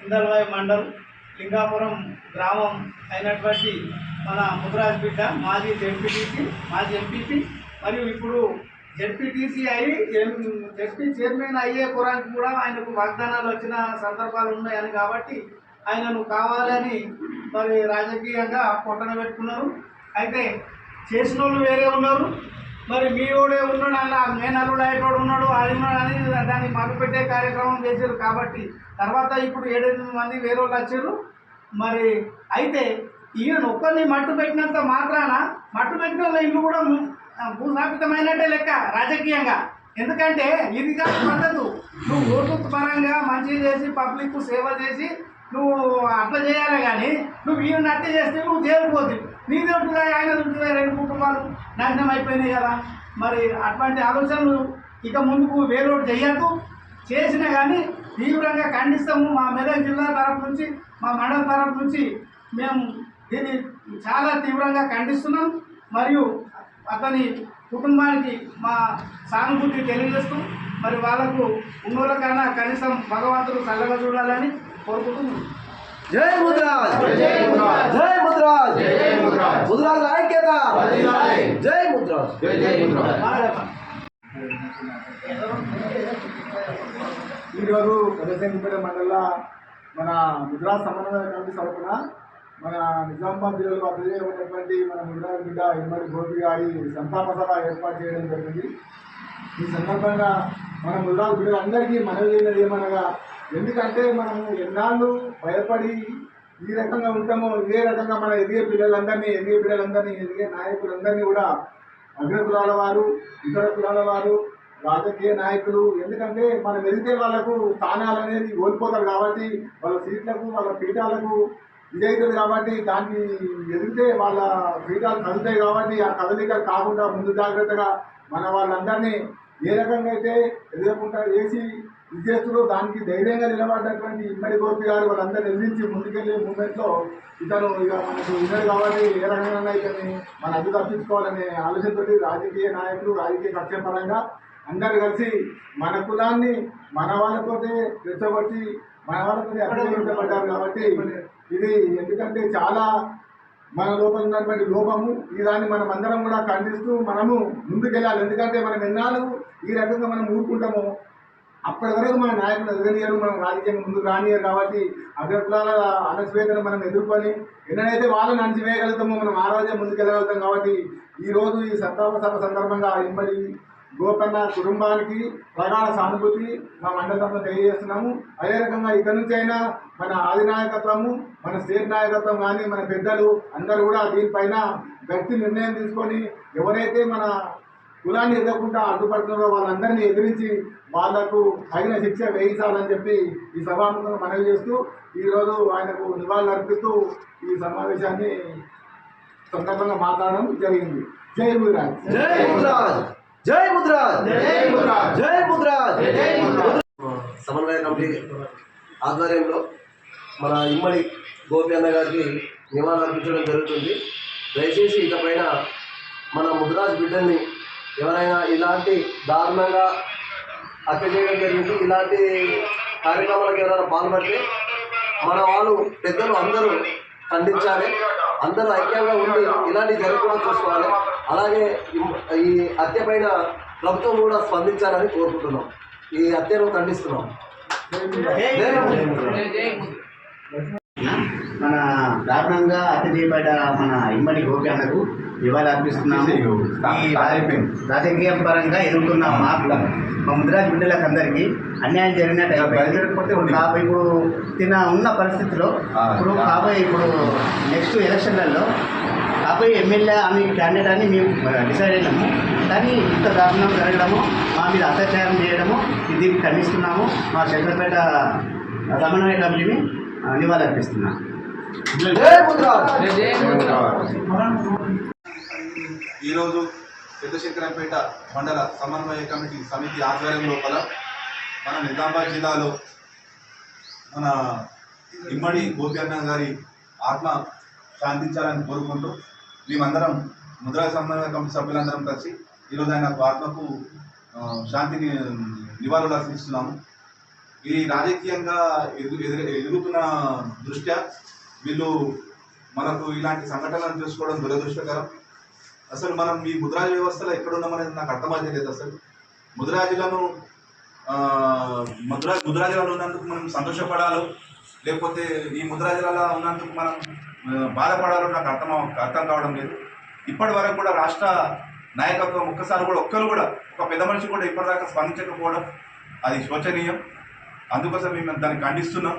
ఇందల్వాయి మండల్ లింగాపురం గ్రామం అయినటువంటి మన ముదిరాజ్ బిడ్డ మాజీ జెడ్పీటీసీ మాజీ ఎంపీపీ మరియు ఇప్పుడు జెడ్పీటీసీ అయి జెడ్పీ చైర్మన్ అయ్యే పురానికి కూడా ఆయనకు వాగ్దానాలు వచ్చిన సందర్భాలు ఉన్నాయని కాబట్టి ఆయనను కావాలని మరి రాజకీయంగా పొట్టన పెట్టుకున్నారు. అయితే చేసిన వాళ్ళు వేరే ఉన్నారు, మరి మీ ఓడే ఉన్నాడు, అలా మేనల్లుడు అయ్యేటోడు ఉన్నాడు, అది ఉన్నాడు అని దాన్ని మరుగుపెట్టే కార్యక్రమం చేశారు. కాబట్టి తర్వాత ఇప్పుడు 7-8 మంది వేరే వాళ్ళు వచ్చారు. మరి అయితే ఈయన ఒక్కరిని మట్టు పెట్టినంత మాత్రాన మట్టు పెట్టిన వాళ్ళ ఇల్లు కూడా భూస్థాపితమైనట్టే లెక్క రాజకీయంగా. ఎందుకంటే ఇది కాదు పద్ధతి. నువ్వు ఓటు పరంగా మంచిగా చేసి పబ్లిక్ సేవ చేసి నువ్వు అట్లా చేయాలి, కానీ నువ్వు ఈయన నట్టి చేస్తే నువ్వు చేయకపోతుంది. నీది ఉంటుందా ఆయన ఉంటుందా, 2 కుటుంబాలు నాశనం అయిపోయినాయి కదా. మరి అటువంటి ఆలోచనలు ఇక ముందుకు వేరోడు చేయొద్దు. చేసినా కానీ తీవ్రంగా ఖండిస్తాము. మా మెదక్ జిల్లా తరఫు నుంచి, మా మండల తరఫు నుంచి మేము దీన్ని చాలా తీవ్రంగా ఖండిస్తున్నాం. మరియు అతని కుటుంబానికి మా సానుభూతి తెలియజేస్తూ మరి వాళ్ళకు ఉన్నోళ్ళకన్నా కనీసం భగవంతుడు చల్లగా చూడాలని కోరుకుంటున్నాం. జై ముదిరాజ్, జై ముదిరాజ్, జై ముదిరాజ్, జై ముదిరాజ్, ముదిరాజ్ ఐక్యత, జై ముదిరాజ్, జై ముదిరాజ్. ఈరోజు పెద్దశంకరపేట మండల మన ముదిరాజ్ సమన్వయ కమిటీ తరఫున మన నిజామాబాద్ జిల్లాలో అభివృద్ధి ఉన్నటువంటి మన ముదిరాజ్ బిడ్డ ఇమ్మడి గోపి గారి సంతాప సభ ఏర్పాటు చేయడం జరిగింది. ఈ సందర్భంగా మన ముదిరాజ్ బిడ్డలందరికీ మనవి చేయలేదు ఏమనగా, ఎందుకంటే మనము ఎన్నాళ్ళు భయపడి ఈ రకంగా ఉంటామో ఇదే రకంగా మన ఎదిగే పిల్లలందరినీ ఎదిగే నాయకులందరినీ కూడా అగ్ర కులాల వారు, ఇతర కులాల వారు, రాజకీయ నాయకులు, ఎందుకంటే మనం ఎదిగితే వాళ్ళకు స్థానాలు అనేది కోల్పోతారు కాబట్టి వాళ్ళ సీట్లకు వాళ్ళ పీఠాలకు ఇదవుతుంది. కాబట్టి దాన్ని ఎదిగితే వాళ్ళ పీఠాలు కదులుతాయి. కాబట్టి ఆ కదలిక కాకుండా ముందు జాగ్రత్తగా మన వాళ్ళందరినీ ఏ రకంగా అయితే ఎదురకుండా చేసి విద్యార్థులు దానికి ధైర్యంగా నిలబడ్డటువంటి ఇమ్మడి గోపి గారు వాళ్ళందరూ ఎదిరించి ముందుకెళ్ళే మూమెంట్లో ఇతను ఇక మనకు ఉన్నాడు కాబట్టి ఏ రకంగా ఇతన్ని మన అడ్డు తప్పించుకోవాలనే ఆలోచనతోటి రాజకీయ నాయకులు రాజకీయ కక్ష పరంగా అందరు కలిసి మన కులాన్ని మన వాళ్ళతోటే రెచ్చగొట్టి మన వాళ్ళతోనే అభివృద్ధిపడ్డారు. కాబట్టి ఇది ఎందుకంటే చాలా మన లోపల ఉన్నటువంటి లోపము, ఈ దాన్ని మనం అందరం కూడా ఖండిస్తూ మనము ముందుకెళ్ళాలి. ఎందుకంటే మనం ఎన్నాళ్ళు ఈ రకంగా మనం ఊరుకుంటామో అప్పటి వరకు మన నాయకులు ఎదగనియరు, మనం రాజకీయంగా ముందుకు రానియరు. కాబట్టి అగ్రకులాల అణచివేతను మనం ఎదుర్కొని ఎన్నడైతే వాళ్ళని అణచివేయగలుగుతామో మనం ఆ రోజే ముందుకెళ్ళగలుగుతాం. కాబట్టి ఈరోజు ఈ సంతాప సభ సందర్భంగా ఇమ్మడి గోపన్న కుటుంబానికి ప్రగాఢ సానుభూతి మా మండలంలో తెలియజేస్తున్నాము. అదే రకంగా ఇక్కడి నుంచి అయినా మన అధినాయకత్వము, మన స్టేట్ నాయకత్వం కానీ మన పెద్దలు అందరూ కూడా దీనిపైన గట్టి నిర్ణయం తీసుకొని ఎవరైతే మన కులాన్ని ఎదగకుండా అడ్డుపడుతున్నారో వాళ్ళందరినీ ఎదిరించి వాళ్లకు తగిన శిక్ష వేయించాలని చెప్పి ఈ సభాముఖంగా మనవి చేస్తూ ఈరోజు ఆయనకు నివాళులు అర్పిస్తూ ఈ సమావేశాన్ని సందర్భంగా మాట్లాడడం జరిగింది. జై ముదిరాజ్, జై ముదిరాజ్, జై ముదిరాజ్, జై ముదిరాజ్, జై ముదిరాజ్, జై ముదిరాజ్. సమన్వయ కమిటీ ఆధ్వర్యంలో మన ఇమ్మడి గోపి అన్న గారికి నివాళులు అర్పించడం జరుగుతుంది. దయచేసి ఇకపైన మన ముదిరాజ్ బిడ్డల్ని ఎవరైనా ఇలాంటి దారుణంగా హత్య చేయడం జరిగింది, ఇలాంటి కార్యక్రమాలకు ఎవరైనా పాల్పడితే మన వాళ్ళు పెద్దలు అందరూ ఖండించాలి, అందరూ ఐక్యంగా ఉండి ఇలాంటి జరగకుండా చూసుకోవాలి. అలాగే ఈ హత్య పైన ప్రభుత్వం కూడా స్పందించాలని కోరుకుంటున్నాం. ఈ హత్యను ఖండిస్తున్నాం. మన దారుణంగా హత్య చేయబడ్డ మన ఇమ్మడి గోపి అన్నకు నివాళులు అర్పిస్తున్నాము. ఈ రాజకీయ పరంగా ఎదుర్కొన్న మాకు మా ముదిరాజ్ బిడ్డలకు అందరికీ అన్యాయం జరిగినట్టు ఇప్పుడు ఉన్న పరిస్థితిలో ఇప్పుడు నెక్స్ట్ ఎలక్షన్లలో కాబోయే ఎమ్మెల్యే అని క్యాండిడేట్ అని మేము డిసైడ్ అయినాము. కానీ ఇంత దారుణం జరగడము, మా మీద అత్యాచారం చేయడము దీనికి ఖండిస్తున్నాము. మా శంకరపేట సమన్వయ కమిటీని నివాళులు అర్పిస్తున్నాం. ఈరోజు పెద్దశంకరంపేట మండల సమన్వయ కమిటీ సమితి ఆధ్వర్యం లోపల మన నిజామాబాద్ జిల్లాలో మన ఇమ్మడి గోపి అన్న గారి ఆత్మ శాంతించాలని కోరుకుంటూ మేమందరం ముదిరాజ్ సమన్వయ కమిటీ సభ్యులందరం కలిసి ఈరోజు ఆయన ఆత్మకు శాంతిని నివాళులు అర్పిస్తున్నాము. ఈ రాజకీయంగా ఎదుగుతున్న దృష్ట్యా వీళ్ళు మనకు ఇలాంటి సంఘటనలు చూసుకోవడం దురదృష్టకరం. అసలు మనం ఈ ముద్రాజ్ వ్యవస్థలో ఎక్కడున్నామనేది నాకు అర్థమైతే లేదు. అసలు ముద్రాజులను ముద్రాజులలో ఉన్నందుకు మనం సంతోషపడాలో లేకపోతే ఈ ముద్రాజులలో ఉన్నందుకు మనం బాధపడాలో నాకు అర్థం కావడం లేదు. ఇప్పటి వరకు కూడా రాష్ట్ర నాయకత్వం ఒక్కసారి కూడా ఒక్క పెద్ద మనిషి కూడా ఇప్పటిదాకా స్పందించకపోవడం అది శోచనీయం. అందుకోసం మేము దాన్ని ఖండిస్తున్నాం.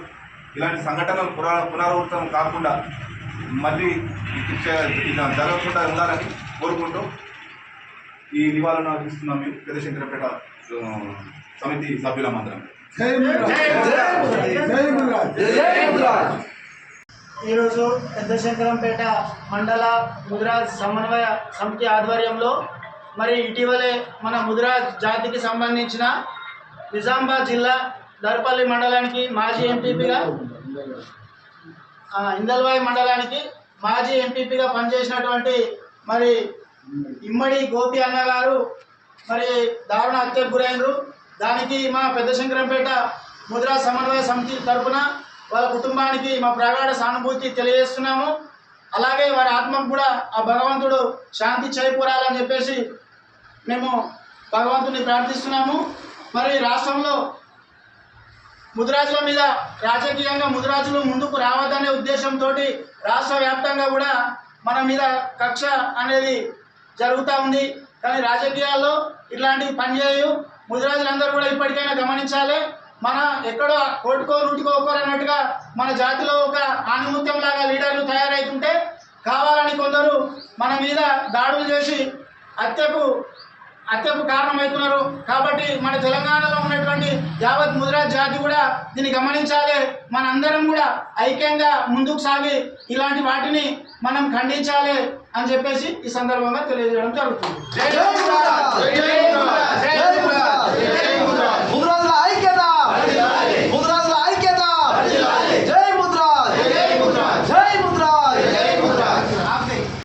ఇలాంటి సంఘటనలు పునరావృతం కాకుండా మళ్ళీ జరగకుండా ఉండాలని కోరుకుంటూ ఈ నివాళులను అందిస్తున్నాం. మేము పెద్దశంకరపేట సమితి సభ్యులమందరం. ఈరోజు పెద్దశంకరంపేట మండల ముదిరాజ్ సమన్వయ సమితి ఆధ్వర్యంలో మరి ఇటీవలే మన ముదిరాజ్ జాతికి సంబంధించిన నిజామాబాద్ జిల్లా దర్పల్లి మండలానికి మాజీ ఎంపీపీగా ఇందల్వాయి మండలానికి మాజీ ఎంపీపీగా పనిచేసినటువంటి మరి ఇమ్మడి గోపి అన్న గారు మరి దారుణ హత్యకు గురైనరు. దానికి మా పెద్దశంకరంపేట ముదిరాజ్ సమన్వయ సమితి తరఫున వాళ్ళ కుటుంబానికి మా ప్రగాఢ సానుభూతి తెలియజేస్తున్నాము. అలాగే వారి ఆత్మకు కూడా ఆ భగవంతుడు శాంతి చేకూరాలని చెప్పేసి మేము భగవంతుని ప్రార్థిస్తున్నాము. మరి రాష్ట్రంలో ముదిరాజుల మీద రాజకీయంగా ముదిరాజులు ముందుకు రావద్దనే ఉద్దేశంతో రాష్ట్ర వ్యాప్తంగా కూడా మన మీద కక్ష అనేది జరుగుతూ ఉంది. కానీ రాజకీయాల్లో ఇట్లాంటివి పనిచేయు. ముదిరాజులందరూ కూడా ఇప్పటికైనా గమనించాలి. మన ఎక్కడో కోటికో నూటికో ఒక్కరు అన్నట్టుగా మన జాతిలో ఒక ఆణిముత్యం లాగా లీడర్లు తయారవుతుంటే కావాలని కొందరు మన మీద దాడులు చేసి హత్యకు కారణమవుతున్నారు. కాబట్టి మన తెలంగాణలో ఉన్నటువంటి యావత్ ముదిరాజ్ జాతి కూడా దీన్ని గమనించాలి. మనందరం కూడా ఐక్యంగా ముందుకు సాగి ఇలాంటి వాటిని మనం ఖండించాలి అని చెప్పేసి ఈ సందర్భంగా తెలియజేయడం జరుగుతుంది.